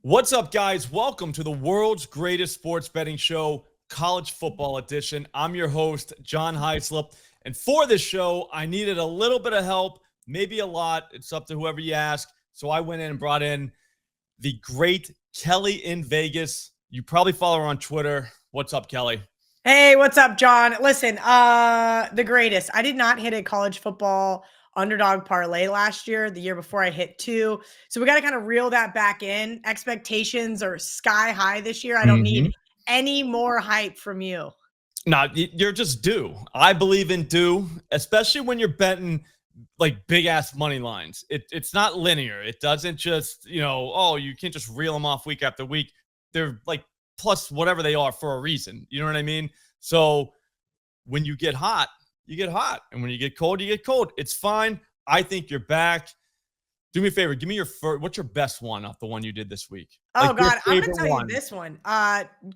What's up, guys? Welcome to the world's greatest sports betting show, College Football Edition. I'm your host, John Heislop. And for this show, I needed a little bit of help, maybe a lot. It's up to whoever you ask. So I went in and brought in the great Kelly in Vegas. You probably follow her on Twitter. What's up, Kelly? Hey, what's up, John? Listen, the greatest. I did not hit a college football underdog parlay last year. The year before I hit two. So we got to kind of reel that back in. Expectations are sky high this year. I don't need any more hype from you. No, you're just due. I believe in due, especially when you're betting like big ass money lines. It's not linear. It doesn't just, you can't just reel them off week after week. They're like plus whatever they are for a reason. You know what I mean? So when you get hot, you get hot. And when you get cold, you get cold. It's fine. I think you're back. Do me a favor. Give me your first. What's your best one off the one you did this week? Oh, God. I'm going to tell you this one.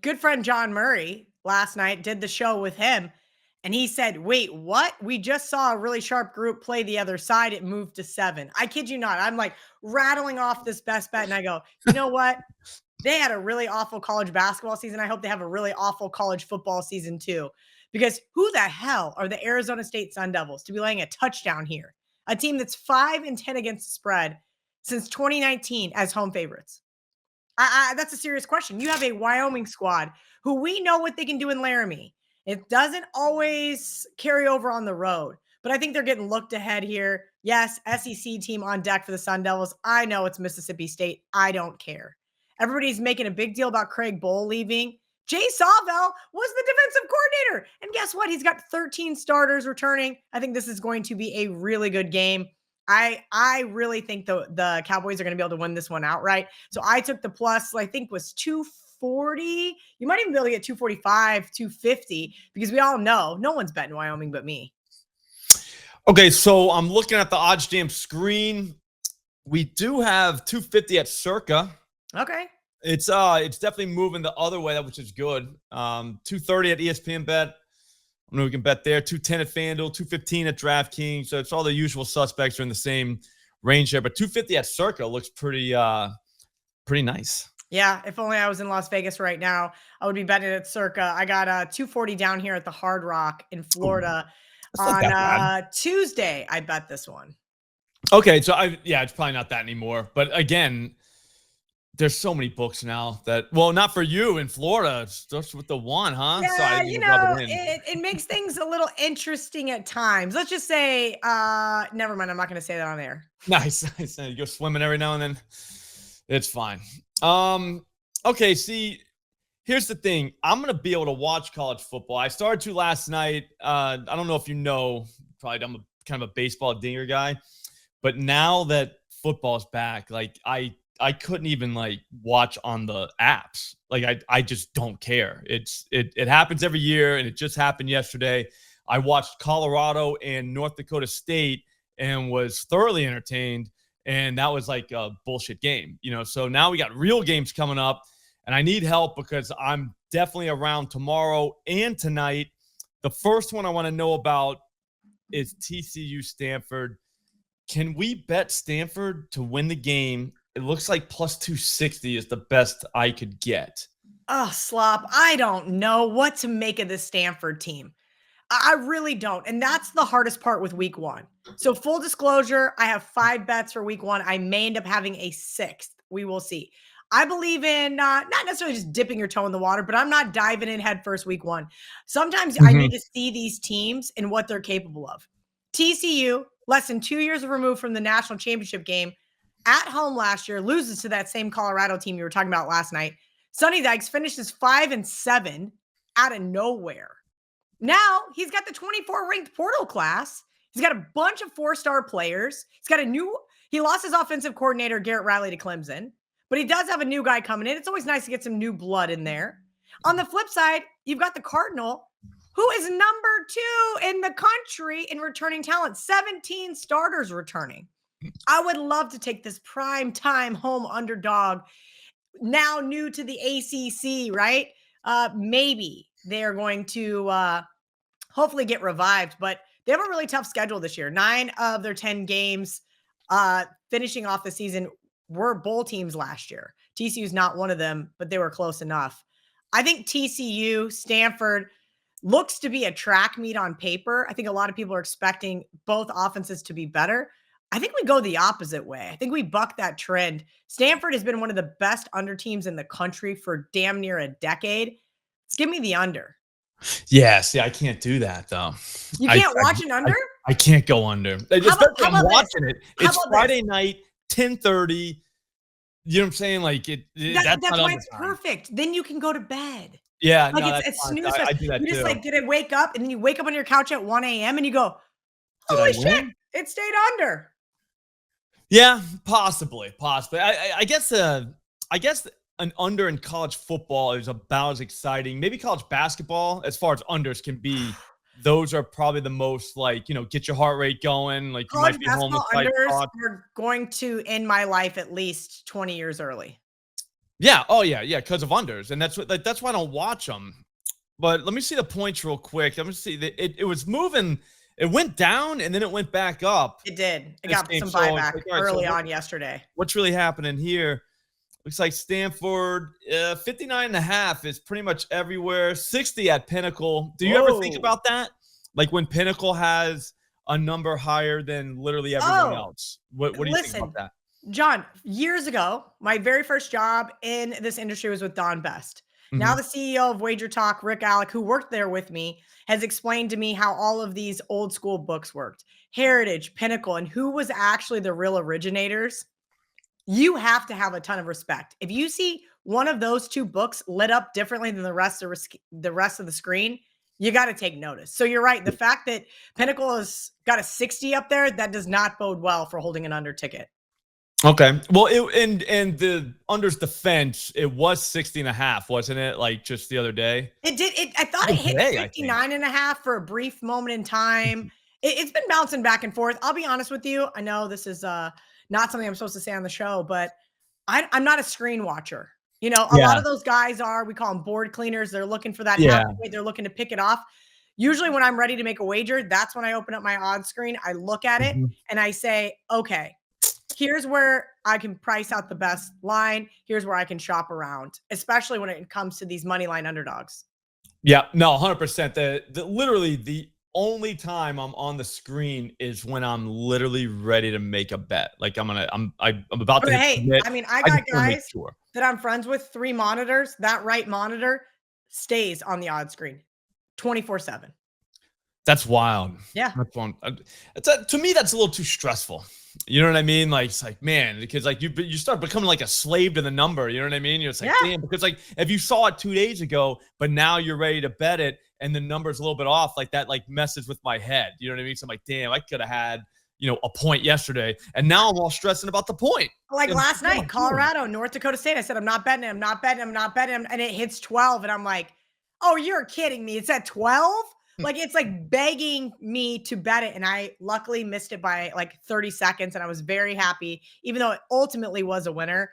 Good friend John Murray last night did the show with him. And he said, wait, what? We just saw a really sharp group play the other side. It moved to 7. I kid you not. I'm like rattling off this best bet. And I go, you know what? They had a really awful college basketball season. I hope they have a really awful college football season too. Because who the hell are the Arizona State Sun Devils to be laying a touchdown here? A team that's 5-10 against the spread since 2019 as home favorites. That's a serious question. You have a Wyoming squad who we know what they can do in Laramie. It doesn't always carry over on the road, but I think they're getting looked ahead here. Yes, SEC team on deck for the Sun Devils. I know it's Mississippi State. I don't care. Everybody's making a big deal about Craig Bowl leaving. Jay Sawvell was the defensive coordinator. And guess what? He's got 13 starters returning. I think this is going to be a really good game. I really think the Cowboys are going to be able to win this one outright. So I took the plus, I think was 240. You might even be able to get 245, 250, because we all know no one's betting Wyoming but me. Okay, so I'm looking at the odds jam screen. We do have 250 at Circa. Okay. It's definitely moving the other way, which is good. 230 at ESPN Bet. I know we can bet there. 210 at FanDuel, 215 at DraftKings. So it's all the usual suspects are in the same range there. But 250 at Circa looks pretty nice. Yeah, if only I was in Las Vegas right now, I would be betting at Circa. I got 240 down here at the Hard Rock in Florida on Tuesday. I bet this one. Okay, so it's probably not that anymore. But again, there's so many books now that, well, not for you in Florida. It starts with the one, huh? Yeah, it makes things a little interesting at times. Let's just say, never mind. I'm not going to say that on air. Nice. You go swimming every now and then. It's fine. Okay, see, here's the thing. I'm going to be able to watch college football. I started to last night. I don't know if you know, probably I'm kind of a baseball dinger guy. But now that football's back, like I couldn't even like watch on the apps. Like I just don't care. It happens every year, and it just happened yesterday. I watched Colorado and North Dakota State and was thoroughly entertained. And that was like a bullshit game, So now we got real games coming up, and I need help because I'm definitely around tomorrow and tonight. The first one I want to know about is TCU Stanford. Can we bet Stanford to win the game? It looks like plus 260 is the best I could get. Oh, Slop. I don't know what to make of this Stanford team. I really don't. And that's the hardest part with week one. So full disclosure, I have 5 bets for week one. I may end up having a 6th. We will see. I believe in not necessarily just dipping your toe in the water, but I'm not diving in head first week one. Sometimes I need to see these teams and what they're capable of. TCU, less than 2 years removed from the national championship game, at home last year, loses to that same Colorado team you were talking about last night. Sonny Dykes finishes 5-7 out of nowhere. Now he's got the 24 ranked portal class. He's got a bunch of 4-star players. He lost his offensive coordinator, Garrett Riley, to Clemson, but he does have a new guy coming in. It's always nice to get some new blood in there. On the flip side, you've got the Cardinal, who is number 2 in the country in returning talent, 17 starters returning. I would love to take this prime time home underdog, now new to the ACC, right? Maybe they're going to hopefully get revived, but they have a really tough schedule this year. 9 of their 10 games finishing off the season were bowl teams last year. TCU's not one of them, but they were close enough. I think TCU, Stanford looks to be a track meet on paper. I think a lot of people are expecting both offenses to be better. I think we go the opposite way. I think we buck that trend. Stanford has been one of the best under teams in the country for damn near a decade. Let's give me the under. Yeah, see, I can't do that though. You I can't watch an I under? I can't go under. Especially How I'm about this? watching it. How It's about this? Friday night, 10:30. You know what I'm saying? Like that's That's not why under it's time. perfect. Then you can go to bed. Yeah, Like no, that's it's fine. snooze I fest. do that You just too. like did I wake up and then you wake up on your couch at 1 a.m. and you go, Did I holy shit, win? it stayed under. Yeah, possibly. I guess an under in college football is about as exciting. Maybe college basketball, as far as unders can be. Those are probably the most like, get your heart rate going. Like you College might be home with basketball type unders thoughts. are going to end my life at least 20 years early. Yeah. Oh yeah. Yeah. Because of unders, and that's why I don't watch them. But let me see the points real quick. Let me see. It was moving. It went down and then it went back up. It did. It This got game. some So it's buyback like, all right. So early on yesterday. what's really happening here? Looks like Stanford, 59.5 is pretty much everywhere. 60 at Pinnacle. Do you ever think Whoa. about that? Like when Pinnacle has a number higher than literally everyone Oh, else. What do you think about listen, that? John, years ago, my very first job in this industry was with Don Best. Now, Mhm. the CEO of Wager Talk, Rick Alec, who worked there with me, has explained to me how all of these old school books worked. Heritage, Pinnacle, and who was actually the real originators. You have to have a ton of respect. If you see one of those two books lit up differently than the rest of the screen, you got to take notice. So you're right. The fact that Pinnacle has got a 60 up there, that does not bode well for holding an under ticket. Okay. Well, and the under's defense, it was 60.5, wasn't it? Like just the other day. It did. I thought it Even hit today, I think. 59.5 for a brief moment in time. It's been bouncing back and forth. I'll be honest with you. I know this is not something I'm supposed to say on the show, but I'm not a screen watcher. A lot Yeah. of those guys are, we call them board cleaners. They're looking for that half Yeah. point. They're looking to pick it off. Usually when I'm ready to make a wager, that's when I open up my odds screen. I look at it Mhm. and I say, okay, here's where I can price out the best line. Here's where I can shop around, especially when it comes to these money line underdogs. Yeah, no, 100%. Literally the only time I'm on the screen is when I'm literally ready to make a bet. Like I'm about But to hit hey, submit. I mean, I I just got want to make guys sure. that I'm friends with, 3 monitors. That right monitor stays on the odd screen 24/7. That's wild. Yeah. That's one. To me, that's a little too stressful. You know what I mean? Like it's like, man, because like you start becoming like a slave to the number. You know what I mean? You're just like, Yeah. damn, because like if you saw it 2 days ago, but now you're ready to bet it, and the number's a little bit off, like that, like messes with my head. You know what I mean? So I'm like, damn, I could have had a point yesterday, and now I'm all stressing about the point. Like And last what am I night, doing? Colorado, North Dakota State. I said, I'm not betting him, I'm not betting him, I'm not betting him. And it hits 12. And I'm like, oh, you're kidding me. It's at 12? Like it's like begging me to bet it. And I luckily missed it by like 30 seconds. And I was very happy, even though it ultimately was a winner.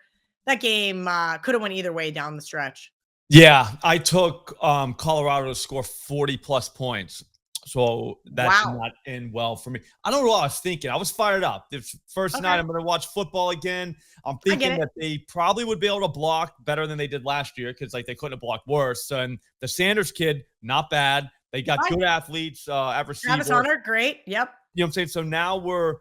That game could have went either way down the stretch. Yeah, I took Colorado to score 40 plus points. So that did Wow. not end well for me. I don't know what I was thinking. I was fired up. This first Okay. night, I'm going to watch football again. I'm I get thinking it. that they probably would be able to block better than they did last year because like they couldn't have blocked worse. And the Sanders kid, not bad. They got good athletes at Travis receiver. Hunter, great. Yep. You know what I'm saying? So now we're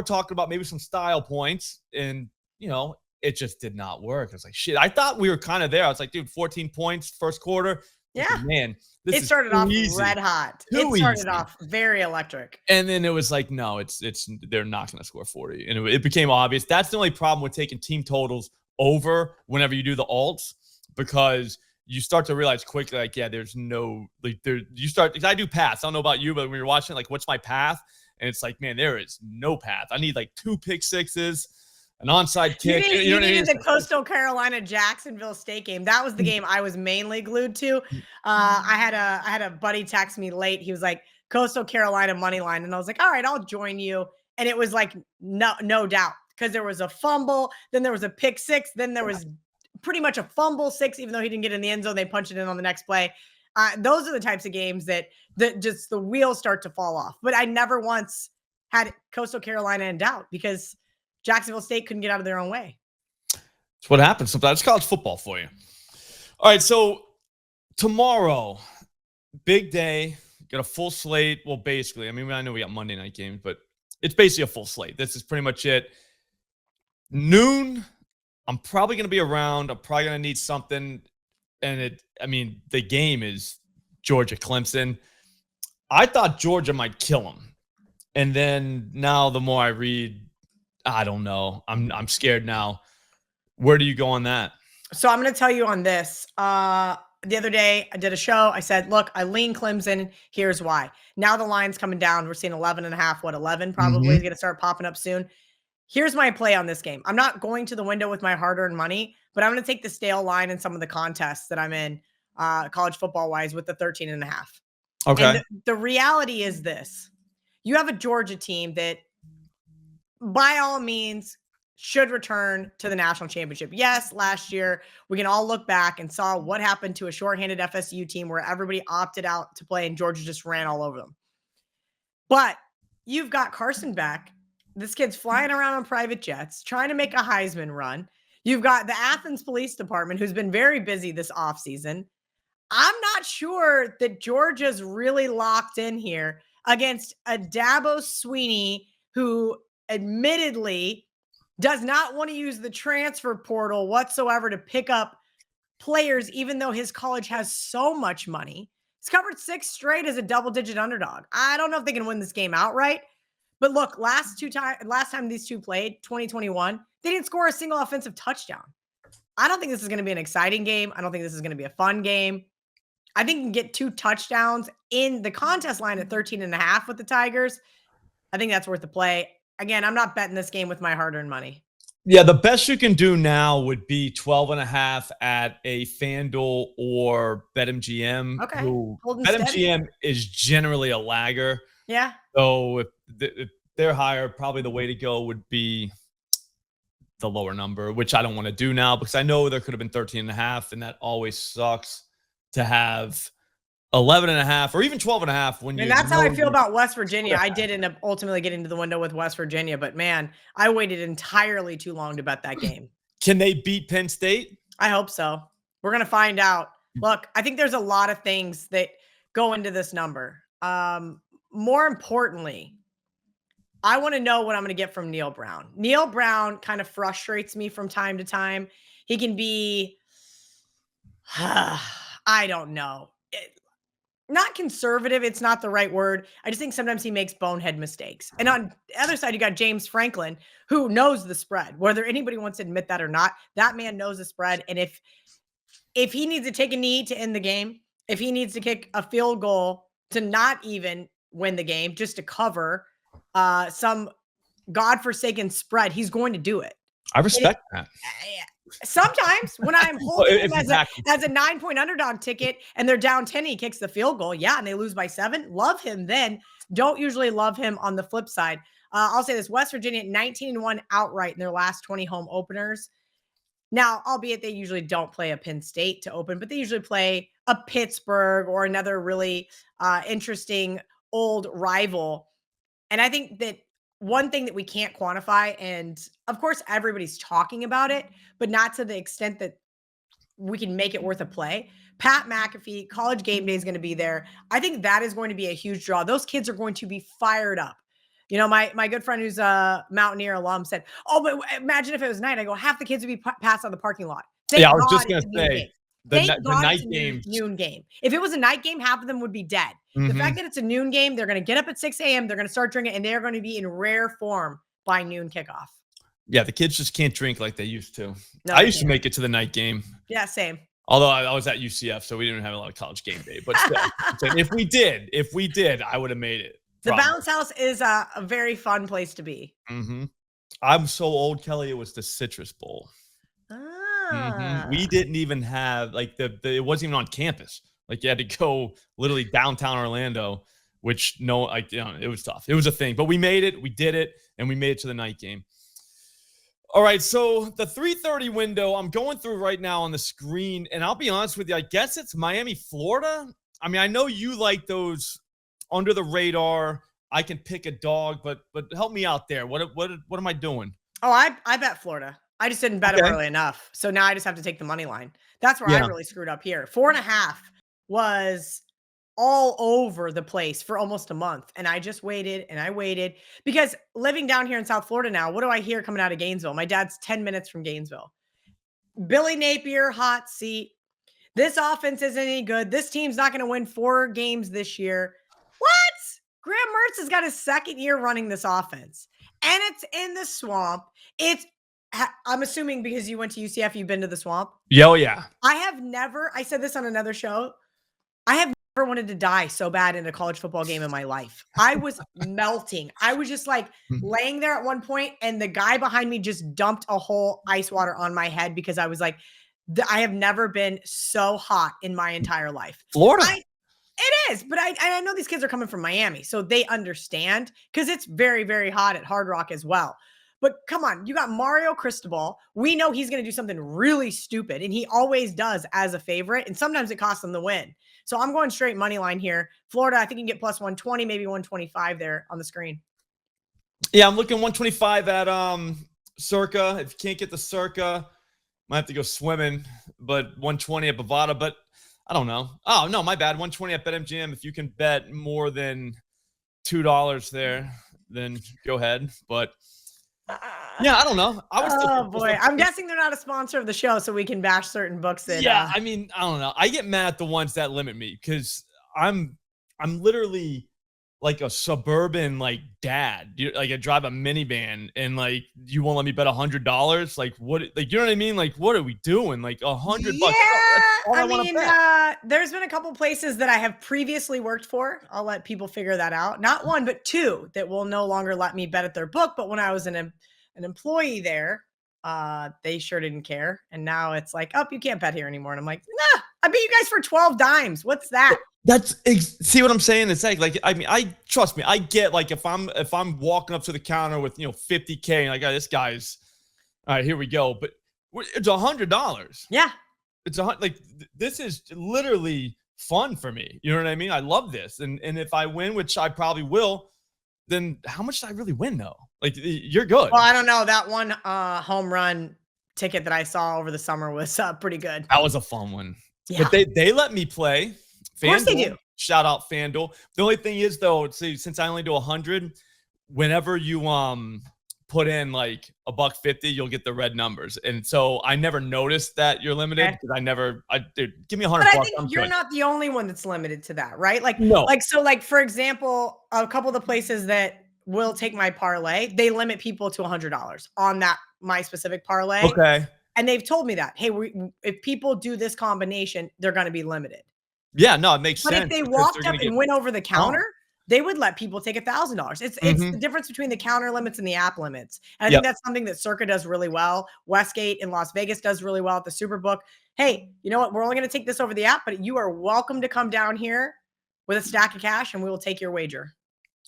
talking about maybe some style points, and it just did not work. I was like, shit. I thought we were kind of there. I was like, dude, 14 points first quarter. Yeah. Like, man, this It is started too off easy. red hot. Too It started easy. off very electric. And then it was like, no, it's they're not going to score 40, and it became obvious. That's the only problem with taking team totals over whenever you do the alts, because you start to realize quickly, like, yeah, there's no like there. You start. Because I do paths. I don't know about you, but when you're watching, like, what's my path? And it's like, man, there is no path. I need like 2 pick sixes, an onside kick. You What I mean? needed the Coastal Carolina Jacksonville State game. That was the game I was mainly glued to. I had a buddy text me late. He was like, Coastal Carolina money line, and I was like, all right, I'll join you. And it was like no doubt, because there was a fumble, then there was a pick six, then there was pretty much a fumble six, even though he didn't get in the end zone. They punched it in on the next play. Those are the types of games that just the wheels start to fall off. But I never once had Coastal Carolina in doubt because Jacksonville State couldn't get out of their own way. It's what happens sometimes. It's college football for you. All right, so tomorrow, big day. Got a full slate. Well, basically, I mean, I know we got Monday night games, but it's basically a full slate. This is pretty much it. Noon, I'm probably going to be around. I'm probably going to need something. And the game is Georgia Clemson. I thought Georgia might kill them. And then now the more I read, I don't know. I'm scared now. Where do you go on that? So I'm going to tell you on this. The other day I did a show. I said, look, I lean Clemson. Here's why. Now the line's coming down. We're seeing 11.5. 11 probably is going to start popping up soon. Here's my play on this game. I'm not going to the window with my hard-earned money, but I'm going to take the stale line in some of the contests that I'm in college football-wise with the 13.5. Okay. And the reality is this. You have a Georgia team that, by all means, should return to the national championship. Yes, last year, we can all look back and saw what happened to a shorthanded FSU team where everybody opted out to play and Georgia just ran all over them. But you've got Carson back. This kid's flying around on private jets, trying to make a Heisman run. You've got the Athens Police Department, who's been very busy this offseason. I'm not sure that Georgia's really locked in here against a Dabo Swinney who admittedly does not want to use the transfer portal whatsoever to pick up players, even though his college has so much money. He's covered 6 straight as a double-digit underdog. I don't know if they can win this game outright. But look, last time these two played, 2021, they didn't score a single offensive touchdown. I don't think this is going to be an exciting game. I don't think this is going to be a fun game. I think you can get 2 touchdowns in the contest line at 13.5 with the Tigers. I think that's worth the play. Again, I'm not betting this game with my hard-earned money. Yeah, the best you can do now would be 12.5 at a FanDuel or BetMGM. Okay. BetMGM is generally a lagger. Yeah. So if they're higher, probably the way to go would be the lower number, which I don't want to do now because I know there could have been 13.5, and that always sucks to have 11.5 or even 12.5 when you. And that's how I feel about West Virginia. I did end up ultimately getting to the window with West Virginia, but man, I waited entirely too long to bet that game. Can they beat Penn State? I hope so. We're going to find out. Look, I think there's a lot of things that go into this number. More importantly, I want to know what I'm going to get from Neil Brown. Neil Brown kind of frustrates me from time to time. He can be, I don't know. Not conservative. It's not the right word. I just think sometimes he makes bonehead mistakes. And on the other side, you got James Franklin, who knows the spread. Whether anybody wants to admit that or not, that man knows the spread. And if he needs to take a knee to end the game, if he needs to kick a field goal to not even win the game, just to cover some godforsaken spread, he's going to do it. I respect that. Sometimes when I'm holding him as a 9-point underdog ticket and they're down 10, he kicks the field goal. Yeah. And they lose by 7. Love him then. Don't usually love him on the flip side. I'll say this: West Virginia 19-1 outright in their last 20 home openers. Now, albeit they usually don't play a Penn State to open, but they usually play a Pittsburgh or another really interesting old rival. And I think that one thing that we can't quantify, and of course everybody's talking about it, but not to the extent that we can make it worth a play. Pat McAfee, College Game Day is going to be there. I think that is going to be a huge draw. Those kids are going to be fired up. You know, my good friend who's a Mountaineer alum said, oh, but imagine if it was night. I go, half the kids would be passed on the parking lot. I was just going to say, the night game. Noon game. If it was a night game, half of them would be dead. Mm-hmm. The fact that it's a noon game, they're going to get up at 6 a.m. They're going to start drinking, and they're going to be in rare form by noon kickoff. Yeah, the kids just can't drink like they used to. No, I used to make it to the night game. Yeah, same. Although I was at UCF, so we didn't have a lot of College Game Day. But still, if we did, I would have made it. Probably. The bounce house is a very fun place to be. Mm-hmm. I'm so old, Kelly. It was the Citrus Bowl. Mm-hmm. We didn't even have it wasn't even on campus. Like you had to go literally downtown Orlando, which it was tough. It was a thing, but we made it. We did it, and we made it to the night game. All right, so the 3:30 window I'm going through right now on the screen, and I'll be honest with you, I guess it's Miami, Florida. I mean, I know you like those under the radar. I can pick a dog, but help me out there. What am I doing? Oh, I bet Florida. I just didn't bet him early enough. So now I just have to take the money line. That's where I really screwed up here. 4.5 was all over the place for almost a month. And I just waited and I waited because living down here in South Florida now, what do I hear coming out of Gainesville? My dad's 10 minutes from Gainesville. Billy Napier, hot seat. This offense isn't any good. This team's not going to win 4 games this year. What? Graham Mertz has got his second year running this offense, and it's in the swamp. I'm assuming because you went to UCF, you've been to the swamp. Yeah. I said this on another show. I have never wanted to die so bad in a college football game in my life. I was melting. I was just like laying there at one point, and the guy behind me just dumped a whole ice water on my head because I was like, I have never been so hot in my entire life. Florida. It is, but I know these kids are coming from Miami, so they understand because it's very, very hot at Hard Rock as well. But come on, you got Mario Cristobal. We know he's going to do something really stupid, and he always does as a favorite, and sometimes it costs them the win. So I'm going straight money line here. Florida, I think you can get plus 120, maybe 125 there on the screen. Yeah, I'm looking 125 at Circa. If you can't get the Circa, might have to go swimming, but 120 at Bovada. But I don't know. Oh, no, my bad. 120 at BetMGM. If you can bet more than $2 there, then go ahead. But yeah, I don't know. I'm guessing they're not a sponsor of the show, so we can bash certain books. I mean, I don't know. I get mad at the ones that limit me because I'm literally like a suburban dad. I drive a minivan and you won't let me bet $100. Like what? Like you know what I mean? Like what are we doing? Like $100 bucks. There's been a couple places that I have previously worked for. I'll let people figure that out. Not one, but 2 that will no longer let me bet at their book. But when I was an employee there, they sure didn't care. And now it's like, oh, you can't bet here anymore. And I'm like, nah, I bet you guys for 12 dimes. What's that? See what I'm saying? It's I mean, trust me. I get if I'm walking up to the counter with $50K and this guy's all right. Here we go. But it's $100. Yeah, it's this is literally fun for me. You know what I mean? I love this, and if I win, which I probably will, then how much did I really win though? You're good. Well, I don't know. That one home run ticket that I saw over the summer was pretty good. That was a fun one. Yeah. But they let me play. Of course they do. Shout out FanDuel. The only thing is though, since I only do 100, whenever you put in $1.50, you'll get the red numbers. And so I never noticed that you're limited because dude, give me $100. But I think you're not the only one that's limited to that, right? No. For example, a couple of the places that will take my parlay, they limit people to $100 on my specific parlay. Okay. And they've told me that, hey, if people do this combination, they're going to be limited. Yeah, no, it makes sense. But if they walked up and went over the counter, they would let people take $1,000. It's the difference between the counter limits and the app limits. And I think that's something that Circa does really well. Westgate in Las Vegas does really well at the Superbook. Hey, you know what? We're only going to take this over the app, but you are welcome to come down here with a stack of cash and we will take your wager.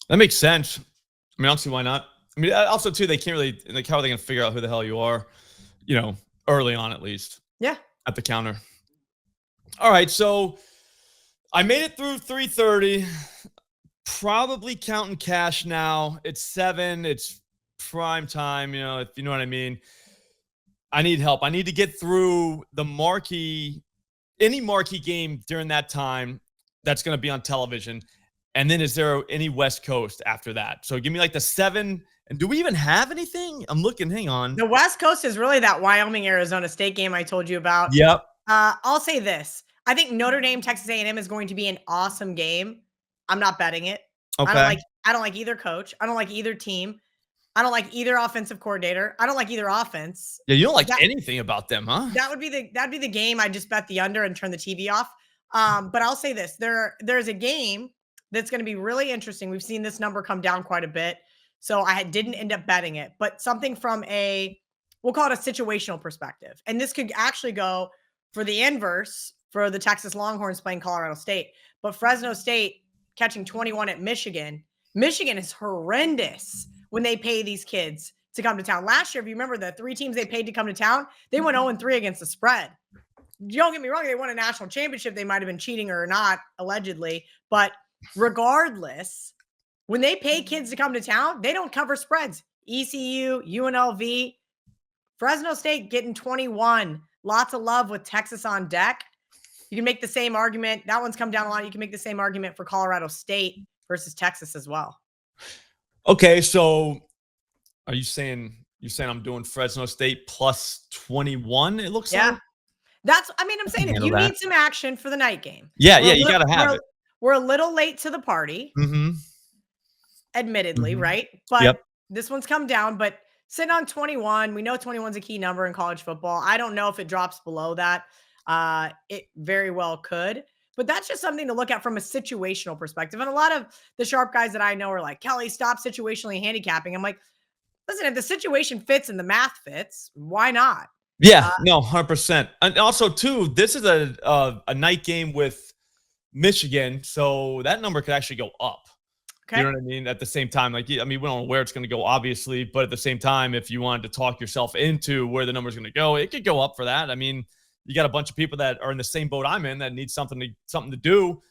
That makes sense. I mean, I don't see why not. I mean, also too, they can't really how are they going to figure out who the hell you are, early on at least. Yeah. At the counter. All right, so I made it through 3:30. Probably counting cash now. It's 7. It's prime time, if you know what I mean. I need help. I need to get through any marquee game during that time that's going to be on television. And then is there any West Coast after that? So give me the 7. And do we even have anything? I'm looking. Hang on. The West Coast is really that Wyoming, Arizona State game I told you about. Yep. I'll say this. I think Notre Dame, Texas A&M is going to be an awesome game. I'm not betting it. Okay. I don't like either coach. I don't like either team. I don't like either offensive coordinator. I don't like either offense. Yeah, you don't like anything about them, huh? That'd be the game. I just bet the under and turn the TV off. But I'll say this: there's a game that's going to be really interesting. We've seen this number come down quite a bit, so I didn't end up betting it. But something from we'll call it a situational perspective, and this could actually go for the inverse for the Texas Longhorns playing Colorado State, but Fresno State catching 21 at Michigan. Michigan is horrendous when they pay these kids to come to town. Last year, if you remember the 3 teams they paid to come to town, they went 0-3 against the spread. Don't get me wrong, they won a national championship. They might have been cheating or not, allegedly. But regardless, when they pay kids to come to town, they don't cover spreads. ECU, UNLV, Fresno State getting 21. Lots of love with Texas on deck. You can make the same argument. That one's come down a lot. You can make the same argument for Colorado State versus Texas as well. Okay, so are you saying I'm doing Fresno State plus 21? It looks like. I'm saying if you need some action for the night game. Yeah, you got to have it. We're a little late to the party, admittedly, right? But this one's come down, but sitting on 21, we know 21 is a key number in college football. I don't know if it drops below that. It very well could, but that's just something to look at from a situational perspective. And a lot of the sharp guys that I know are like, Kelly, stop situationally handicapping. I'm like, listen, if the situation fits and the math fits, why not? Yeah, no, 100%. And also, too, this is a night game with Michigan, so that number could actually go up. Okay. You know what I mean? At the same time, we don't know where it's going to go, obviously, but at the same time, if you wanted to talk yourself into where the number's going to go, it could go up for that. I mean, you got a bunch of people that are in the same boat I'm in that need something to do.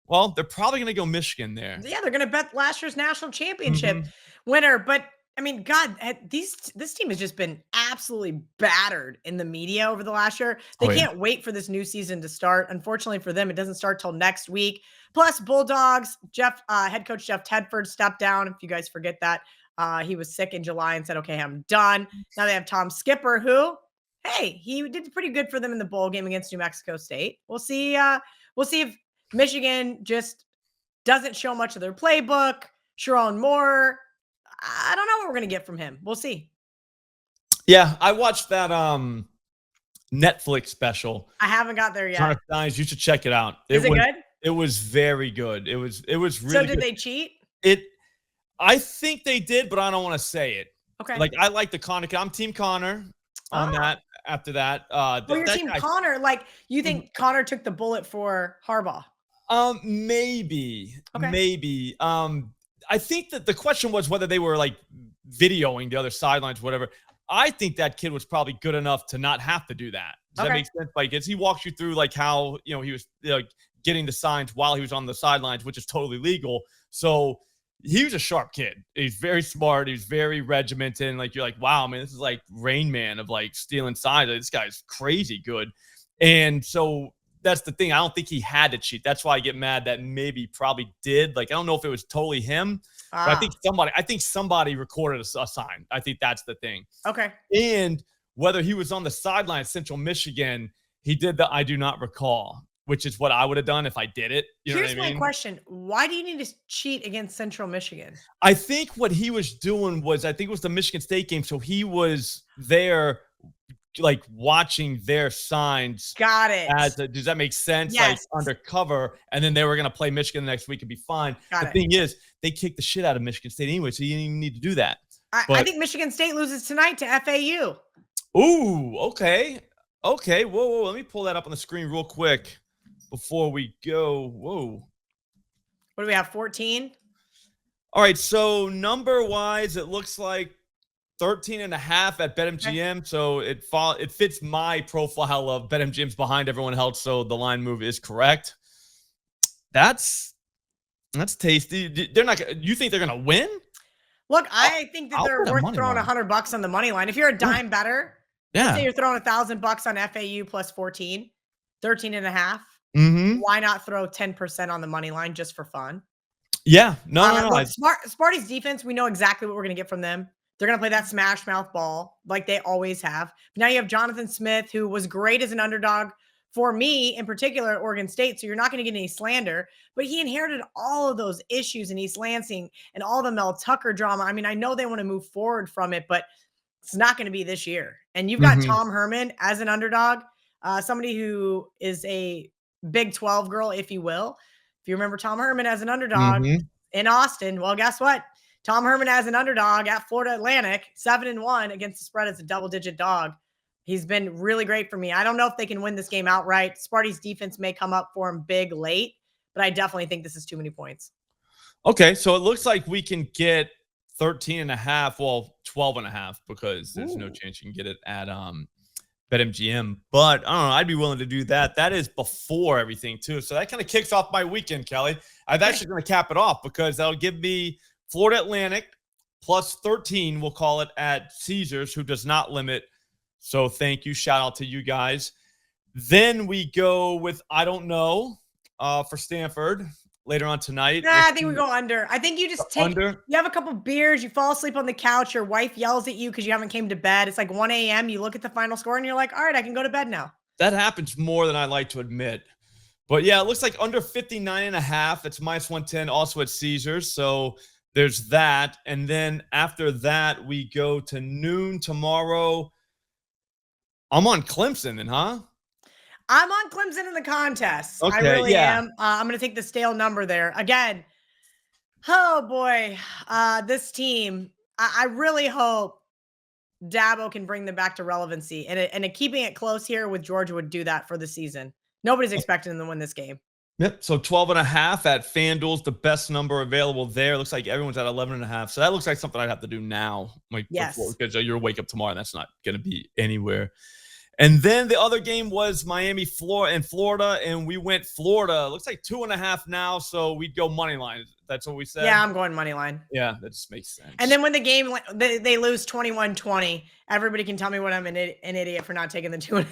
Well, they're probably going to go Michigan there. Yeah, they're going to bet last year's national championship winner. But I mean, God, this team has just been absolutely battered in the media over the last year. They can't wait for this new season to start. Unfortunately for them, it doesn't start till next week. Plus, Bulldogs, head coach Jeff Tedford stepped down. If you guys forget that, he was sick in July and said, "Okay, I'm done." Now they have Tom Skipper, who, hey, he did pretty good for them in the bowl game against New Mexico State. We'll see. We'll see if Michigan just doesn't show much of their playbook. Sharon Moore, I don't know what we're going to get from him. We'll see. Yeah, I watched that Netflix special. I haven't got there yet. You should check it out. Is it good? It was very good. It was really So did they cheat? I think they did, but I don't want to say it. Okay. I like the Connor. I'm Team Connor on that. After that, you're Team Connor. You think Connor took the bullet for Harbaugh? Maybe. Okay. Maybe. I think that the question was whether they were videoing the other sidelines, whatever. I think that kid was probably good enough to not have to do that. Does that make sense? Because he walks you through how he was getting the signs while he was on the sidelines, which is totally legal. So he was a sharp kid. He's very smart. He's very regimented. And you're like, wow, man, this is like Rain Man of stealing signs. This guy's crazy good. And so that's the thing. I don't think he had to cheat. That's why I get mad that maybe probably did. I don't know if it was totally him, but I think somebody recorded a sign. I think that's the thing. Okay. And whether he was on the sideline at Central Michigan, he did the I do not recall, which is what I would have done if I did it. Here's my question. Why do you need to cheat against Central Michigan? I think what he was doing was, I think it was the Michigan State game. So he was there watching their signs. Got it. Does that make sense? Yes. Undercover. And then they were going to play Michigan the next week and be fine. The thing is, they kicked the shit out of Michigan State anyway, so you didn't even need to do that. I think Michigan State loses tonight to FAU. Ooh, okay. Okay. Whoa. Let me pull that up on the screen real quick before we go. Whoa. What do we have, 14? All right, so number-wise, it looks like 13.5 at BetMGM, so it fits my profile of BetMGM's behind everyone else, so the line move is correct. That's tasty. They're not. You think they're gonna win? Look, I think that they're worth throwing $100 on the money line. If you're a dime better, let's say you're throwing $1,000 on FAU plus 14, 13.5. Why not throw 10% on the money line just for fun? Yeah, no. Look, Sparty's defense, we know exactly what we're going to get from them. They're going to play that smash mouth ball like they always have. Now you have Jonathan Smith, who was great as an underdog for me in particular at Oregon State. So you're not going to get any slander, but he inherited all of those issues in East Lansing and all the Mel Tucker drama. I mean, I know they want to move forward from it, but it's not going to be this year. And you've got Tom Herman as an underdog, somebody who is a Big 12 girl, if you will. If you remember Tom Herman as an underdog in Austin, well, guess what? Tom Herman as an underdog at Florida Atlantic, 7-1 against the spread as a double-digit dog. He's been really great for me. I don't know if they can win this game outright. Sparty's defense may come up for him big late, but I definitely think this is too many points. Okay, so it looks like we can get 13.5, well, 12.5, because there's no chance you can get it at BetMGM. But I don't know, I'd be willing to do that. That is before everything, too. So that kind of kicks off my weekend, Kelly. I'm actually going to cap it off because that'll give me Florida Atlantic plus 13, we'll call it, at Caesars, who does not limit So thank you. Shout out to you guys. Then we go with I don't know for Stanford later on tonight. Nah, I think we go under. I think you just Under. you have a couple beers, you fall asleep on the couch, your wife yells at you because you haven't came to bed. It's like 1 a.m. You look at the final score and you're like, all right, I can go to bed now. That happens more than I like to admit. But yeah, it looks like under 59.5. It's minus 110 also at Caesars. So there's that. And then after that, we go to noon tomorrow. I'm on Clemson then, huh? I'm on Clemson in the contest. Okay, I really yeah. am. I'm going to take the stale number there. Again, oh boy, this team, I really hope Dabo can bring them back to relevancy. And keeping it close here with Georgia would do that for the season. Nobody's expecting them to win this game. Yep. So 12.5 at FanDuel's the best number available there. Looks like everyone's at 11.5. So that looks like something I'd have to do now. Like, yes. Because you're wake up tomorrow and that's not going to be anywhere. And then the other game was Miami, Florida, and we went Florida. Looks like 2.5 now, so we'd go money line. That's what we said. Yeah, I'm going money line. Yeah, that just makes sense. And then when the game they lose 21-20, everybody can tell me what I'm an idiot for not taking the 2.5.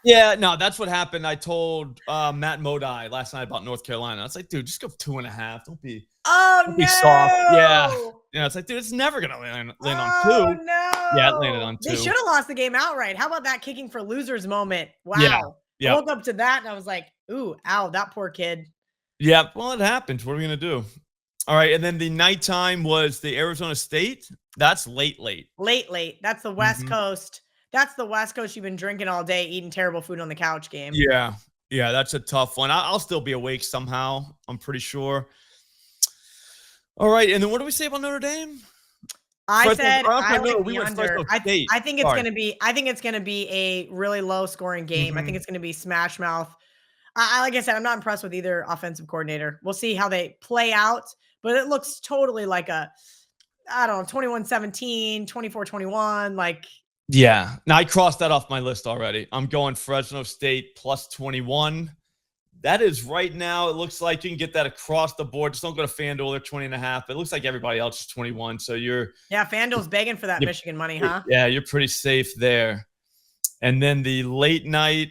Yeah, no, that's what happened. I told Matt Modi last night about North Carolina. I was like, dude, just go 2.5. Don't be soft. Yeah, it's like, dude, it's never gonna land on 2. No. Yeah, it landed on 2. They should have lost the game outright. How about that kicking for losers moment? Wow. Yeah. I woke up to that and I was like, ooh, ow, that poor kid. Yeah, well, it happens. What are we gonna do? All right, and then the nighttime was the Arizona State. That's late. Late. That's the West Coast. That's the West Coast. You've been drinking all day, eating terrible food on the couch game. Yeah, that's a tough one. I'll still be awake somehow, I'm pretty sure. All right, and then what do we say about Notre Dame? I said I like the under. I think it's going to be. I think it's going to be a really low scoring game. I think it's going to be smash mouth. Like I said, I'm not impressed with either offensive coordinator. We'll see how they play out, but it looks totally like a, I don't know, 21-17, 24-21. Like, yeah. Now I crossed that off my list already. I'm going Fresno State plus 21. That is right now. It looks like you can get that across the board. Just don't go to FanDuel. They're 20.5. It looks like everybody else is 21. So FanDuel's begging for that Michigan money, huh? Yeah, you're pretty safe there. And then the late night,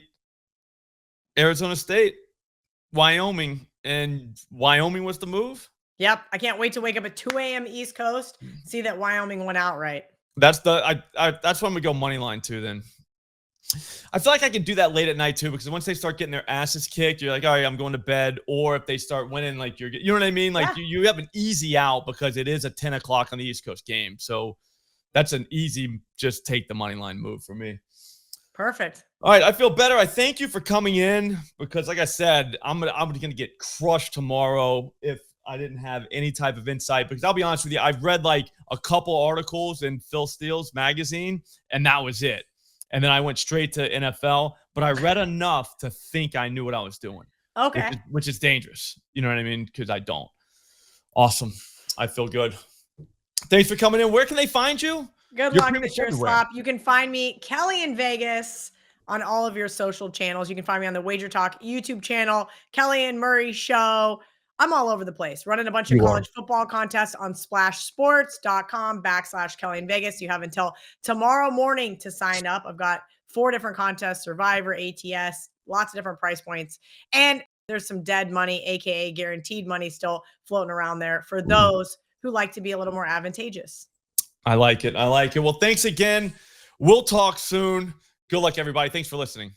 Arizona State, Wyoming, and Wyoming was the move. Yep, I can't wait to wake up at 2 a.m. East Coast, see that Wyoming went outright. That's when we go money line too. Then I feel like I can do that late at night too, because once they start getting their asses kicked, you're like, all right, I'm going to bed. Or if they start winning, like you know what I mean? Like you have an easy out because it is a 10 o'clock on the East Coast game. So that's an easy, just take the money line move for me. Perfect. All right, I feel better. I thank you for coming in because, like I said, I'm gonna get crushed tomorrow if I didn't have any type of insight. Because I'll be honest with you, I've read like a couple articles in Phil Steele's magazine, and that was it. And then I went straight to NFL, but I read enough to think I knew what I was doing. Okay, which is dangerous. You know what I mean? Because I don't. Awesome. I feel good. Thanks for coming in. Where can they find you? Good luck this year, Slop. You can find me, Kelly in Vegas, on all of your social channels. You can find me on the Wager Talk YouTube channel, Kelly and Murray Show. I'm all over the place, running a bunch of college football contests on splashsports.com/Kelly in Vegas. You have until tomorrow morning to sign up. I've got 4 different contests, Survivor, ATS, lots of different price points. And there's some dead money, AKA guaranteed money, still floating around there for those who like to be a little more advantageous. I like it. Well, thanks again. We'll talk soon. Good luck, everybody. Thanks for listening.